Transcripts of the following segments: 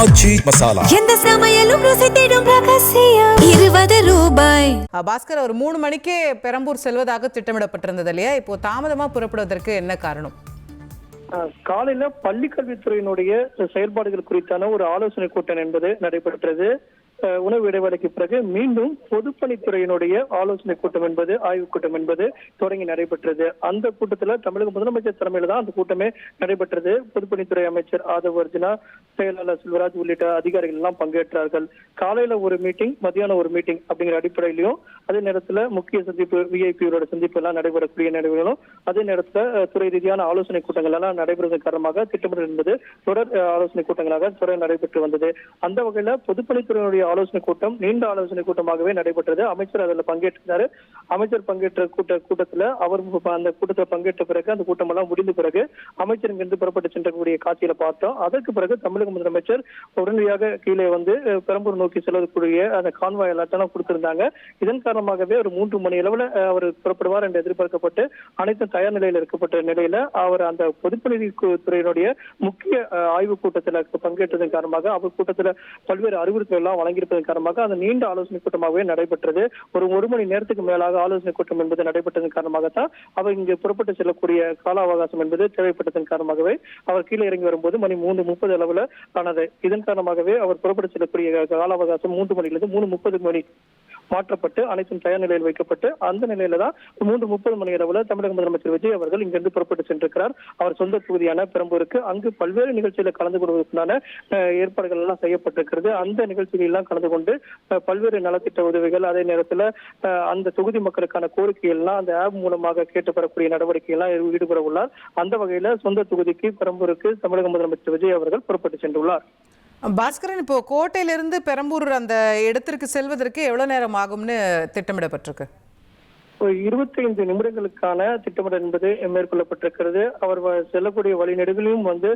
ஆச்சி மசாலா எந்த சமையலும் ருசி தேடும் ரகசியம் 20 ரூபாய். பாஸ்கர் அவர் 3 மணிக்கே பெரம்பூர் செல்வதாக திட்டமிடப்பட்டிருந்தது இல்லையா? இப்போ தாமதமா புறப்படுவதற்கு என்ன காரணம்? காலையில பள்ளிக்கல்வித்துறையினுடைய செயல்பாடுகள் குறித்தான ஒரு ஆலோசனை கூட்டம் என்பது நடைபெற்றது. உணவு இடைவேளைக்கு பிறகு மீண்டும் பொதுப்பணித்துறையினுடைய ஆலோசனை கூட்டம் என்பது ஆய்வுக் கூட்டம் என்பது தொடங்கி நடைபெற்றது. அந்த கூட்டத்தில் தமிழக முதலமைச்சர் தலைமையில தான் அந்த கூட்டமே நடைபெற்றது. பொதுப்பணித்துறை அமைச்சர் ஆதவ் அர்ஜுனா, செயலாளர் செல்வராஜ் உள்ளிட்ட அதிகாரிகள் எல்லாம் பங்கேற்றார்கள். காலையில ஒரு மீட்டிங், மத்தியானம் ஒரு மீட்டிங் அப்படிங்கிற அடிப்படையிலையும், அதே நேரத்தில் முக்கிய சந்திப்பு, விஐபியோட சந்திப்பு எல்லாம் நடைபெறக்கூடிய நடைபெறும். அதே நேரத்தில் துறை ரீதியான ஆலோசனை கூட்டங்கள் எல்லாம் நடைபெறுவதன் காரணமாக திட்டமிடல் என்பது தொடர் ஆலோசனை கூட்டங்களாக தொடர் நடைபெற்று வந்தது. அந்த வகையில பொதுப்பணித்துறையினுடைய ஆலோசனை கூட்டம் நீண்ட ஆலோசனை கூட்டமாகவே நடைபெற்றது. அமைச்சர் அதில் பங்கேற்றாரு. அமைச்சர் பங்கேற்ற கூட்டத்தில் அவர் அந்த கூட்டத்தில் பங்கேற்ற பிறகு அந்த கூட்டம் எல்லாம் முடிந்த பிறகு அமைச்சர் இங்கிருந்து புறப்பட்டு சென்றக்கூடிய காட்சியில பார்த்தோம். அதற்கு பிறகு தமிழக முதலமைச்சர் உடனடியாக கீழே வந்து பெரம்பூர் நோக்கி செல்லக்கூடிய அந்த கான்வாய் எல்லாத்தையும் கொடுத்திருந்தாங்க. இதன் காரணமாகவே ஒரு 3 மணி அளவில் அவர் புறப்படுவார் என்று எதிர்பார்க்கப்பட்டு அனைத்தும் தயார் நிலையில் இருக்கப்பட்ட நிலையில அவர் அந்த பொதுப்பணித்துறையினுடைய முக்கிய ஆய்வு கூட்டத்தில் பங்கேற்றதன் காரணமாக அவர் கூட்டத்தில் பல்வேறு அறிவுறுத்தல் எல்லாம் வழங்கியிருப்பதன் காரணமாக அந்த நீண்ட ஆலோசனை கூட்டமாகவே நடைபெற்றது. ஒரு மணி நேரத்துக்கு மேலாக ஆலோசனை கூட்டம் என்பது நடைபெற்றதன் காரணமாகத்தான் அவர் இங்கு புறப்பட்டு செல்லக்கூடிய கால அவகாசம் என்பது தேவைப்பட்டதன் காரணமாகவே அவர் கீழே இறங்கி வரும்போது மணி 3:30 அளவில் ஆனது. இதன் காரணமாகவே அவர் புறப்பட்டு செல்லக்கூடிய கால அவகாசம் 3 மணியிலிருந்து 3:30 மணி மாற்றப்பட்டு அனைத்தும் தயார் நிலையில் வைக்கப்பட்டு அந்த நிலையில தான் 3:30 மணி அளவில் தமிழக முதலமைச்சர் விஜய் அவர்கள் இங்கிருந்து புறப்பட்டு சென்றிருக்கிறார். அவர் சொந்த தொகுதியான பெரம்பூருக்கு. அங்கு பல்வேறு நிகழ்ச்சிகளை கலந்து கொள்வதற்கான ஏற்பாடுகள் எல்லாம் செய்யப்பட்டிருக்கிறது. அந்த நிகழ்ச்சிகள் எல்லாம் கலந்து கொண்டு பல்வேறு நலத்திட்ட உதவிகள், அதே நேரத்தில் அந்த தொகுதி மக்களுக்கான கோரிக்கைகள் எல்லாம் அந்த ஆப் மூலமாக கேட்டு பெறக்கூடிய நடவடிக்கை எல்லாம் ஈடுபட உள்ளார். அந்த வகையில சொந்த தொகுதிக்கு பெரம்பூருக்கு தமிழக முதலமைச்சர் விஜய் அவர்கள் புறப்பட்டு சென்றுள்ளார். பாஸ்கரன், இப்போ கோட்டையிலிருந்து பெரம்பூர் அந்த இடத்திற்கு செல்வதற்கு எவ்வளவு நேரம் ஆகும்னு திட்டமிடப்பட்டிருக்கு? 25 நிமிடங்களுக்கான திட்டமிடல் என்பது மேற்கொள்ளப்பட்டிருக்கிறது. அவர் செல்லக்கூடிய வழிநெடுகளிலும் வந்து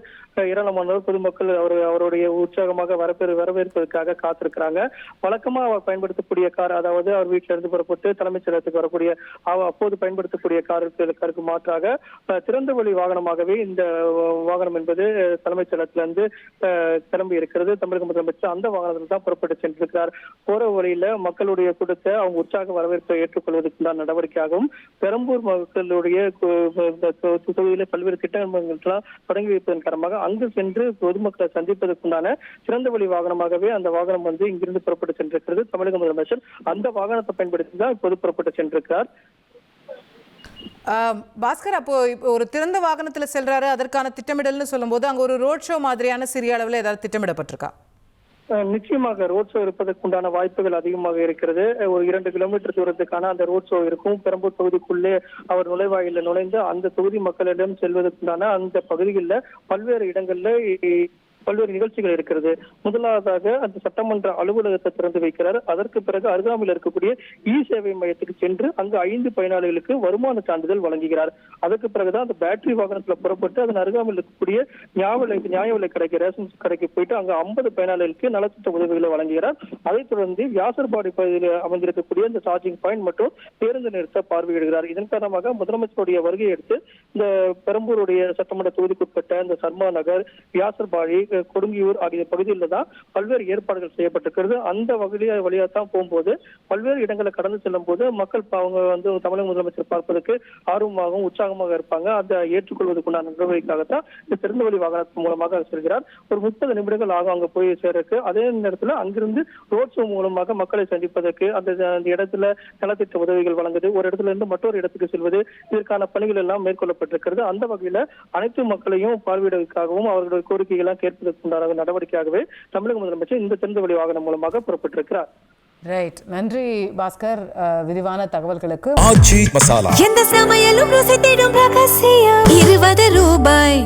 ஏராளமானவர் பொதுமக்கள் அவருடைய உற்சாகமாக வரவேற்பதற்காக காத்திருக்கிறாங்க. வழக்கமா அவர் பயன்படுத்தக்கூடிய கார், அதாவது அவர் வீட்டில இருந்து புறப்பட்டு தலைமைச் செயலகத்துக்கு வரக்கூடிய அப்போது பயன்படுத்தக்கூடிய காருக்கு மாற்றாக திறந்த வழி வாகனமாகவே இந்த வாகனம் என்பது தலைமைச் செயலகத்திலிருந்து கிளம்பி இருக்கிறது. தமிழக முதலமைச்சர் அந்த வாகனத்தில் தான் புறப்பட்டு சென்றிருக்கிறார். போற வழியில மக்களுடைய கூட்டத்தை அவங்க உற்சாக வரவேற்பை ஏற்றுக்கொள்வதற்குண்டான நடவடிக்கையாகவும் பெரம்பூர் மக்களுடைய தொகுதியில பல்வேறு திட்டங்கள்லாம் தொடங்கி வைப்பதன் காரணமாக அங்கு சென்று பொதுமக்களை சந்திப்பதற்குண்டான சிறந்த வழி வாகனமாகவே அந்த வாகனம் வந்து இங்கிருந்து புறப்பட்டு சென்றிருக்கிறது. தமிழக முதலமைச்சர் அந்த வாகனத்தை பயன்படுத்தி தான் இப்போது புறப்பட்டு சென்றிருக்கிறார். பாஸ்கர், அப்போ இப்போ ஒரு திறந்த வாகனத்துல செல்றாரு, அதற்கான திட்டமிடல்னு சொல்லும் போது அங்க ஒரு ரோட் ஷோ மாதிரியான சிறிய அளவில் ஏதாவது திட்டமிடப்பட்டிருக்கா? நிச்சயமாக ரோட் ஷோ இருப்பதற்குண்டான வாய்ப்புகள் அதிகமாக இருக்கிறது. ஒரு 2 கிலோமீட்டர் தூரத்துக்கான அந்த ரோட் ஷோ இருக்கும். பெரம்பூர் தொகுதிக்குள்ளே அவர் நுழைவாயில நுழைந்து அந்த தொகுதி மக்களிடம் செல்வதற்குண்டான அந்த பகுதிகளில் பல்வேறு இடங்கள்ல பல்வேறு நிகழ்ச்சிகள் இருக்கிறது. முதலாவதாக அந்த சட்டமன்ற அலுவலகத்தை திறந்து வைக்கிறார். அதற்கு பிறகு அருகாமையில் இருக்கக்கூடிய சேவை மையத்துக்கு சென்று அங்கு 5 பயனாளிகளுக்கு வருமான சான்றிதழ் வழங்குகிறார். அதற்கு பிறகுதான் அந்த பேட்டரி வாகனத்துல புறப்பட்டு அதன் அருகாமையில் இருக்கக்கூடிய நியாய விலை கடைக்கு, ரேஷன் கடைக்கு போயிட்டு அங்கு 50 பயனாளிகளுக்கு நலத்திட்ட உதவிகளை வழங்குகிறார். அதைத் தொடர்ந்து வியாசர்பாடி பகுதியில் அமைந்திருக்கக்கூடிய இந்த சார்ஜிங் பாயிண்ட் மற்றும் பேருந்து நிறுத்த பார்வையிடுகிறார். இதன் காரணமாக முதலமைச்சருடைய வருகையை எடுத்து இந்த பெரம்பூருடைய சட்டமன்ற தொகுதிக்குட்பட்ட இந்த சர்மா நகர், வியாசர்பாடி, கொடுங்கியூர் ஆகிய பகுதியில் தான் பல்வேறு ஏற்பாடுகள் செய்யப்பட்டிருக்கிறது. அந்த வழியா தான் போகும்போது பல்வேறு இடங்களை கடந்து செல்லும் போது மக்கள் அவங்க வந்து தமிழக முதலமைச்சர் பார்ப்பதற்கு ஆர்வமாகவும் உற்சாகமாக இருப்பாங்க. அதை ஏற்றுக்கொள்வதற்குண்டான நடவடிக்கையாகத்தான் இந்த திறந்த வழி வாகனத்தின் மூலமாக செல்கிறார். ஒரு 30 நிமிடங்கள் ஆகும் அங்க போய் சேருக்கு. அதே நேரத்தில் அங்கிருந்து ரோட் ஷோ மூலமாக மக்களை சந்திப்பதற்கு அந்த இடத்துல நலத்திட்ட உதவிகள் வழங்குது, ஒரு இடத்துல இருந்து மற்றொரு இடத்துக்கு செல்வது, இதற்கான பணிகள் எல்லாம் மேற்கொள்ளப்பட்டிருக்கிறது. அந்த வகையில அனைத்து மக்களையும் பார்வையிடுவதற்காகவும் அவர்களுடைய கோரிக்கைகளாம் கேட்பதற்குண்டான நடவடிக்கையாகவே தமிழக முதலமைச்சர் இந்த திறந்த வழி வாகனம் மூலமாக புறப்பட்டிருக்கிறார். ரைட், நன்றி பாஸ்கர் விரிவான தகவல்களுக்கு. ஆச்சி மசாலா எந்த சமையலும் ருசி தேடும் ரகசியம் 20 ரூபாய்.